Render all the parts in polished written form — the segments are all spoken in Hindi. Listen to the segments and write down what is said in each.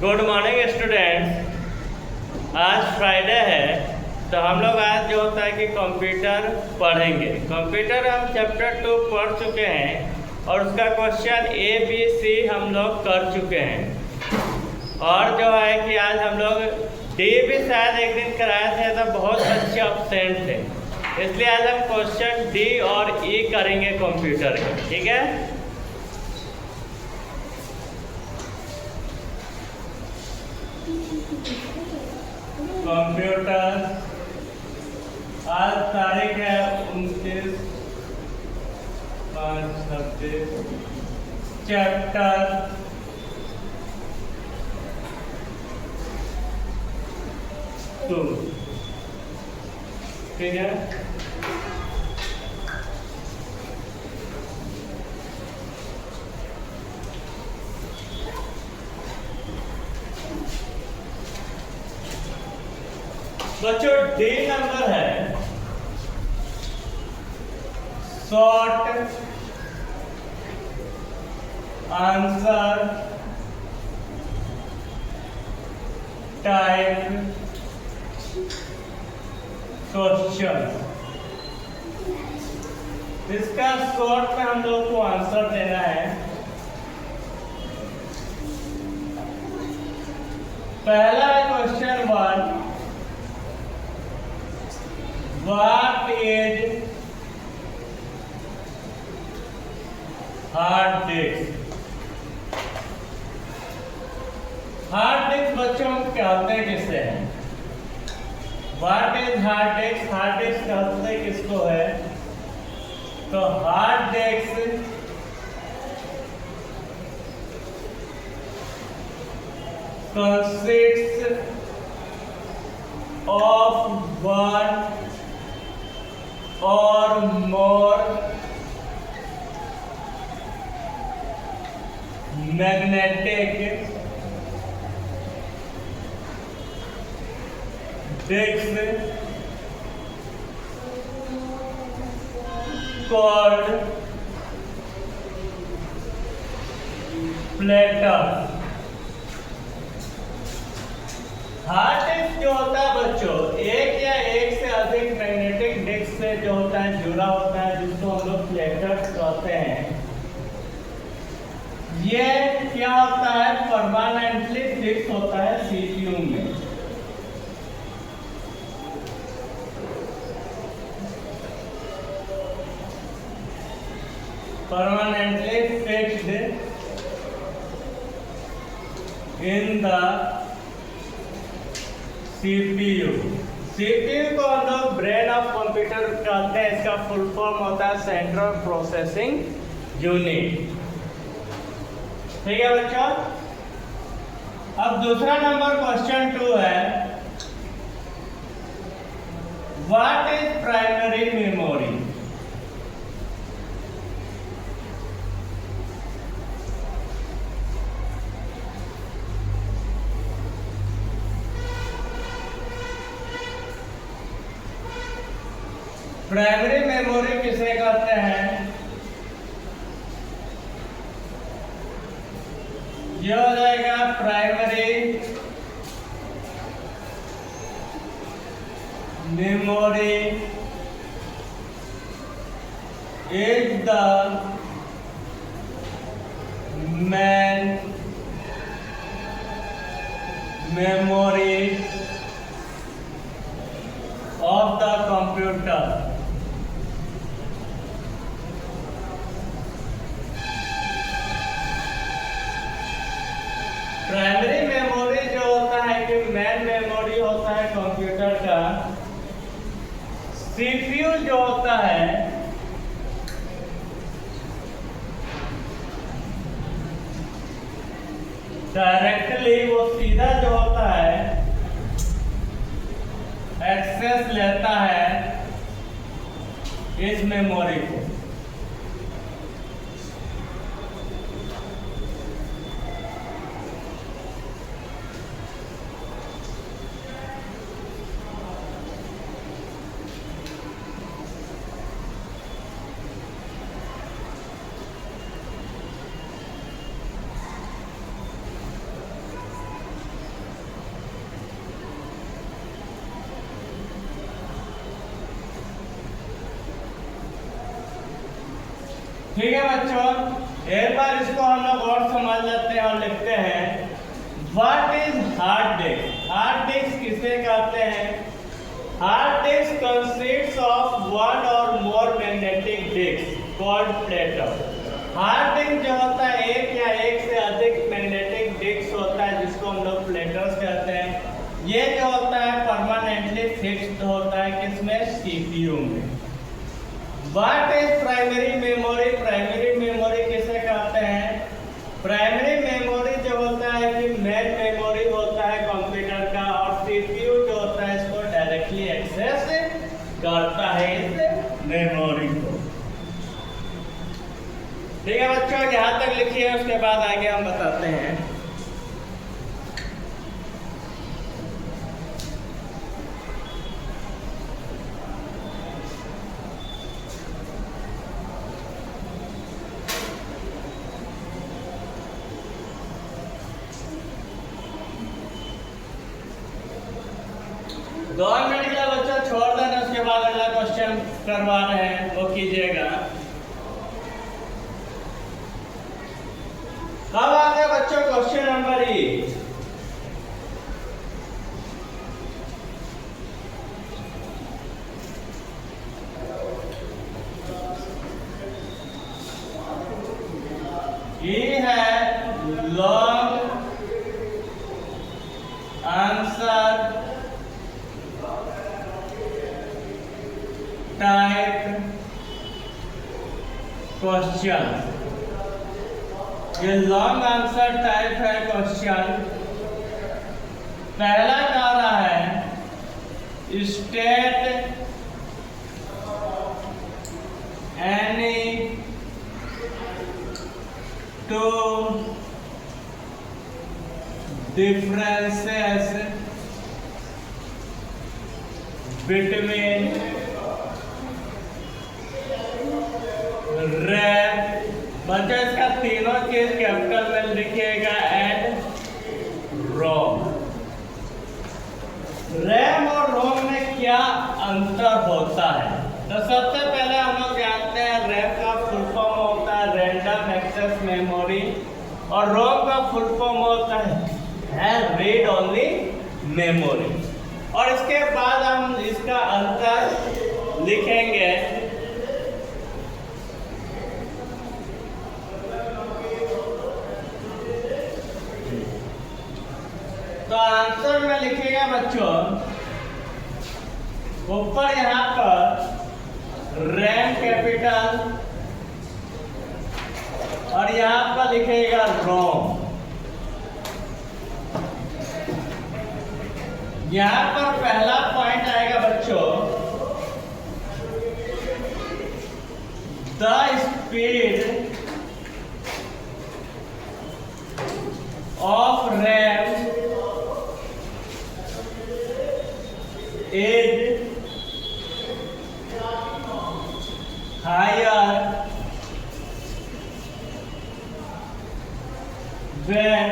Good morning students. आज फ्राइडे है तो हम लोग आज जो होता है कि कंप्यूटर पढ़ेंगे। कंप्यूटर हम चैप्टर 2 पढ़ चुके हैं और उसका क्वेश्चन ABC हम लोग कर चुके हैं। और जो है कि आज हम लोग डी भी शायद एक दिन कराए थे तो बहुत अच्छे ऑप्शन थे, इसलिए आज हम क्वेश्चन डी और ई करेंगे कंप्यूटर के। ठीक है, कंप्यूटर आज तारीख है 29/5/26 चैप्टर 2। ठीक है, बच्चों डी नंबर है शॉर्ट आंसर टाइप क्वेश्चन। इसका शॉर्ट में हम लोग को आंसर देना है। पहला question 1, What is hard disk? Hard disk बच्चों कहते हैं किसे है? What is hard disk? Hard disk कहते हैं किसको है? तो hard disk consists of one or more magnetic disks called platters। Hard disk जो होता है बच्चों एक या एक से अधिक मैग्नेटिक डिस्क से जो होता है जुड़ा होता है, जिसको हम लोग प्लेटर्स कहते हैं। ये क्या होता है? परमानेंटली फिक्स होता है सीपीयू में। Permanently fixed in the CPU. CPU को हम लोग ब्रेन ऑफ कंप्यूटर कहते हैं। इसका फुल फॉर्म होता है सेंट्रल प्रोसेसिंग यूनिट। ठीक है बच्चों, अब दूसरा नंबर क्वेश्चन 2 है, what is primary memory? Primary memory किसे कहते हैं? ये हो जाएगा primary memory is the main memory of the computer. Primary memory जो होता है कि मेन मेमोरी होता है कंप्यूटर का। सीपीयू जो होता है डायरेक्टली वो सीधा जो होता है एक्सेस लेता है इस मेमोरी को। ठीक है बच्चों, एक बार इसको हम लोग और समझ लेते हैं और लिखते हैं what is hard disk. Hard disk किसे कहते हैं? Hard disk consists of one और मोर मैग्नेटिक डिस्क कॉल्ड प्लेटो। हार्ड डिस्क जो होता है एक या एक से अधिक मैग्नेटिक डिस्क होता है जिसको हम लोग प्लेटर्स कहते हैं। ये जो होता है परमानेंटली फिक्स्ड होता है किसमें? सीपीयू में। What is primary memory? Primary memory किसे कहते हैं? प्राइमरी मेमोरी जो होता है कि मेन मेमोरी होता है कंप्यूटर का, और सीपीयू जो होता है इसको डायरेक्टली एक्सेस करता है इस मेमोरी को। ठीक है बच्चों, यहाँ तक लिखिए, उसके बाद आगे हम बताते हैं। दो मिनट के लिए बच्चा छोड़ देना, उसके बाद अगला क्वेश्चन करवा रहे हैं वो कीजिएगा। अब आगे बच्चों क्वेश्चन नंबर ये है लॉन्ग आंसर टाइप क्वेश्चन। ये लॉन्ग आंसर टाइप है क्वेश्चन। पहला कह रहा है state any two differences between RAM, बच्चों इसका तीनों चीज कैपिटल में लिखिएगा, एंड रोम। रैम और रोम में क्या अंतर होता है? तो सबसे पहले हम लोग जानते हैं रैम का फुल फॉर्म होता है रैंडम एक्सेस मेमोरी, और रोम का फुल फॉर्म होता है रीड ओनली मेमोरी। और इसके बाद हम इसका अंतर लिखेंगे। तो आंसर में लिखिएगा बच्चों, ऊपर यहाँ पर रैम कैपिटल और यहाँ पर लिखिएगा रोम। यहाँ पर पहला पॉइंट आएगा बच्चों, the speed of RAM is higher when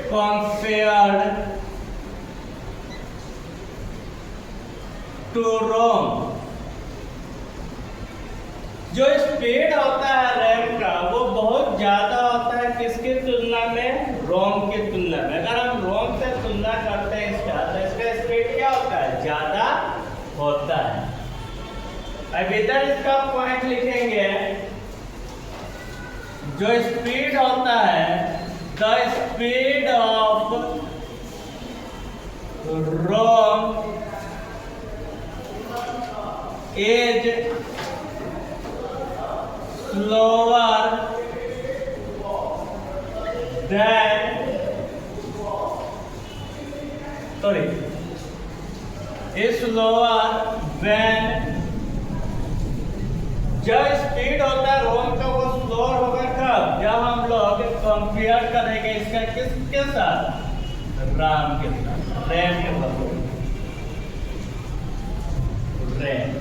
compared to ROM। जो स्पीड होता है रैम का वो बहुत ज्यादा होता है किसकी तुलना में? रोम की तुलना में। अगर हम रोम से तुलना करते हैं इसका, तो इसका स्पीड क्या होता है? ज्यादा होता है। अब इधर इसका पॉइंट लिखेंगे, जो स्पीड होता है the speed of ROM is slower than slower when, जो स्पीड होता है रोम का वो स्लोअर होगा कब? जब हम लोग कंपेयर करेंगे इसका किसके साथ? रैम के साथ, रैम के साथ। रैम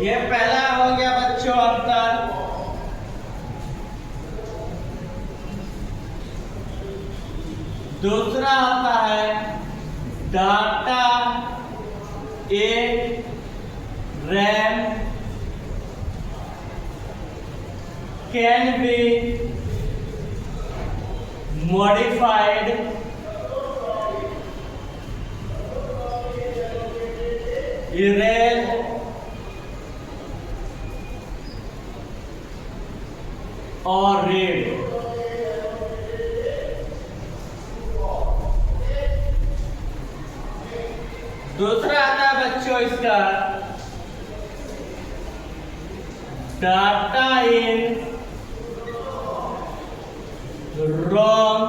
ये पहला हो गया बच्चों अंतर। दूसरा होता है data A RAM can be modified erased or read. दूसरा आता है बच्चों इसका data in ROM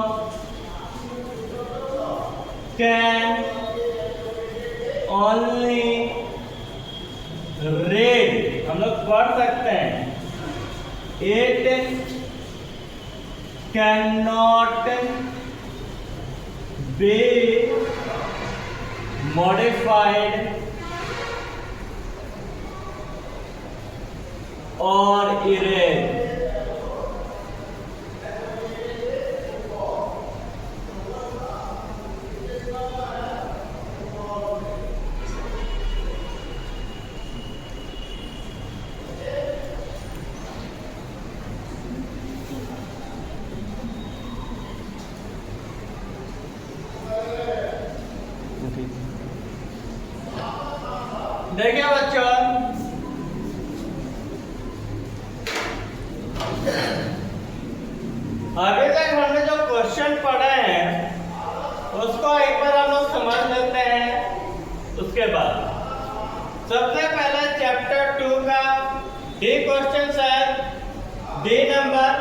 can only read, हम लोग पढ़ सकते हैं, it cannot be modified or erased. देखिए बच्चों, अभी तक हमने जो क्वेश्चन पढ़े हैं उसको एक बार हम लोग समझ लेते हैं। उसके बाद सबसे पहले चैप्टर 2 का डी क्वेश्चन है, D number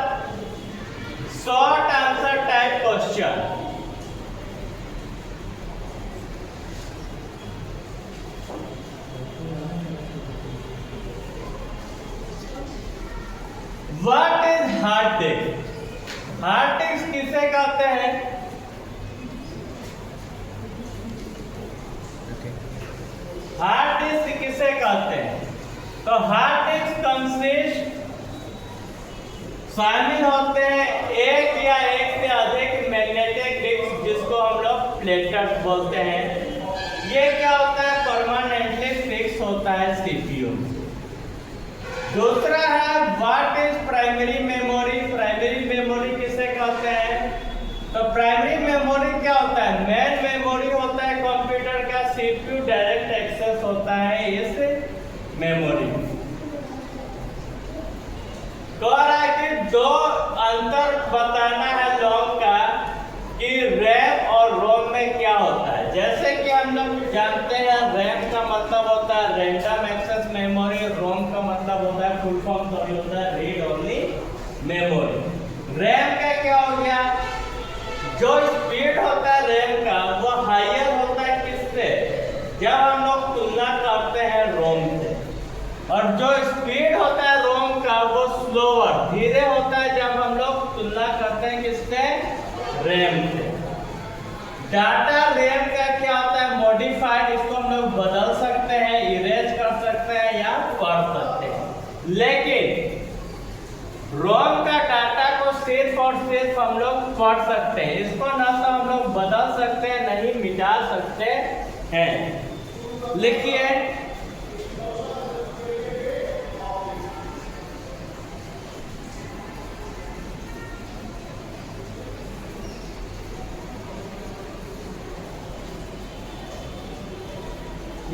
short answer type question. What is hard disk? Hard disk किसे कहते हैं? हार्ड डिस्क किसे कहते हैं? तो हार्ड डिस्क कंसिस्ट शामिल होते हैं एक या एक से अधिक मैग्नेटिक डिस्क, जिसको हम लोग प्लेटर्स बोलते हैं। ये क्या होता है? परमानेंटली फिक्स होता है सीपीयू। दूसरा है what is primary memory? Primary memory किसे कहते हैं? तो प्राइमरी मेमोरी क्या होता है? मेन मेमोरी होता है कंप्यूटर का, सीपीयू डायरेक्ट एक्सेस होता है इस मेमोरी। कह रहा है कि दो अंतर बताना है लोग का कि रैम और रोम में क्या होता है। जैसे कि हम लोग जानते हैं रैम का मतलब होता है रैंडम एक्सेस मेमोरी, रोम का मतलब होता है फुल फॉर्म सॉरी होता है रीड ओनली मेमोरी। रैम का क्या हो गया? जो स्पीड होता है रैम का वो हायर होता है किससे? जब हम लोग तुलना करते हैं रोम से। और जो स्पीड होता है रोम का वो स्लोअर धीरे होता है जब हम लोग तुलना करते हैं किससे? रैम से। डाटा रैम का क्या होता है? मॉडिफाइड, इसको हम लोग बदल सकते हैं, इरेज कर सकते हैं या पढ़ सकते हैं। लेकिन रोम का डाटा को सिर्फ और सिर्फ हम लोग पढ़ सकते हैं, इसको ना तो हम लोग बदल सकते हैं नहीं मिटा सकते हैं। लिखिए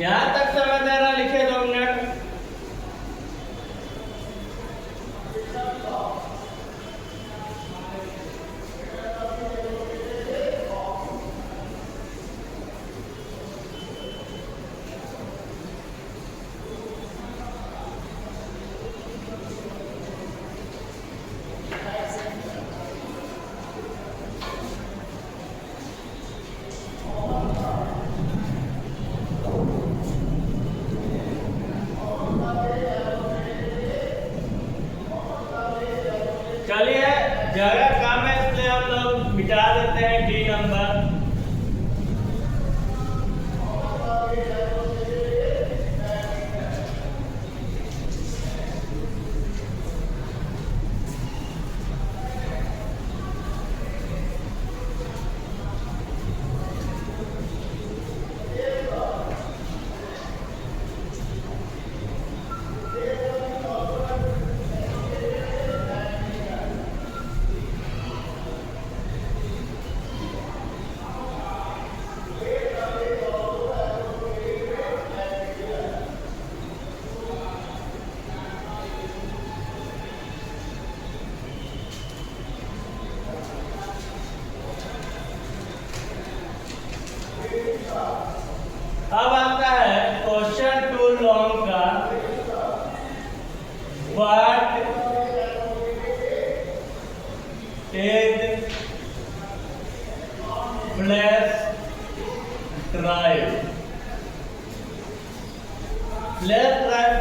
यहां तक समझ आ रहा? लिखे 2 मिनट। चलिए जगह कम है इसलिए हम लोग मिटा देते हैं डी नंबर।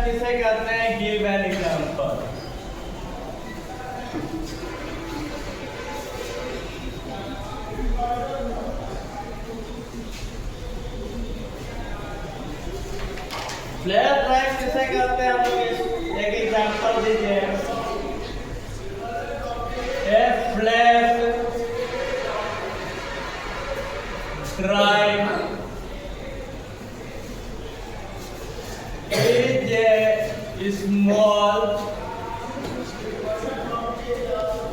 किसे कहते हैं? Give an example. Flash drive किसे कहते हैं? हम लोग एक एग्जांपल दीजिए। A flash drive is a small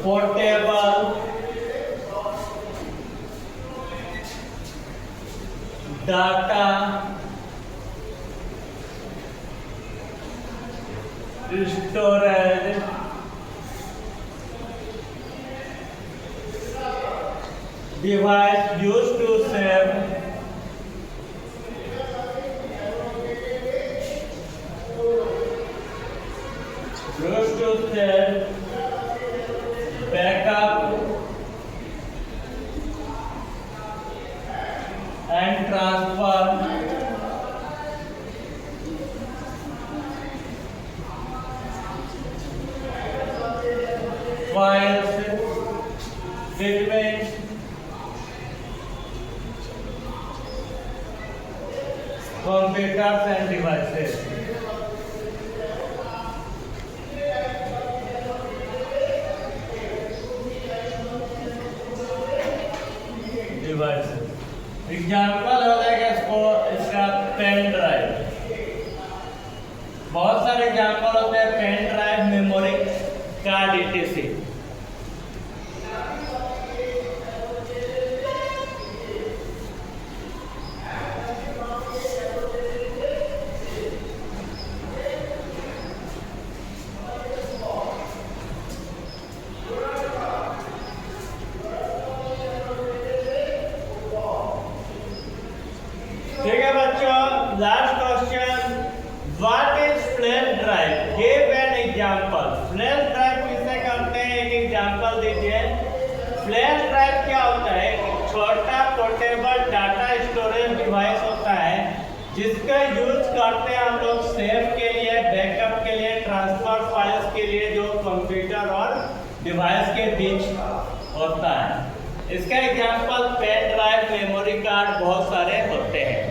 portable data storage device used to save backup and transfer files between computers and devices. Example हो जाएगा इसका पेन ड्राइव। बहुत सारे एग्जाम्पल होते हैं, pen drive, memory card, etc। ठीक है बच्चों, last question, what is flash drive? Give an example. Flash drive किसे कहते हैं? एक एग्जांपल दीजिए। फ्लैश ड्राइव क्या होता है? एक छोटा पोर्टेबल डाटा स्टोरेज डिवाइस होता है जिसका यूज करते हैं हम लोग सेव के लिए, बैकअप के लिए, ट्रांसफर फाइल्स के लिए, जो कंप्यूटर और डिवाइस के बीच होता है। इसका example pen drive, memory card, बहुत सारे होते हैं।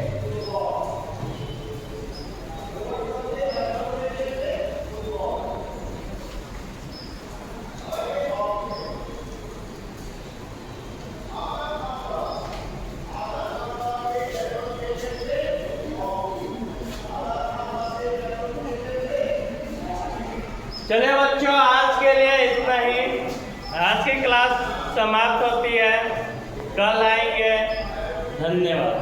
चलिए बच्चों, आज के लिए इतना ही। आज की क्लास समाप्त होती है, कल आएंगे। धन्यवाद।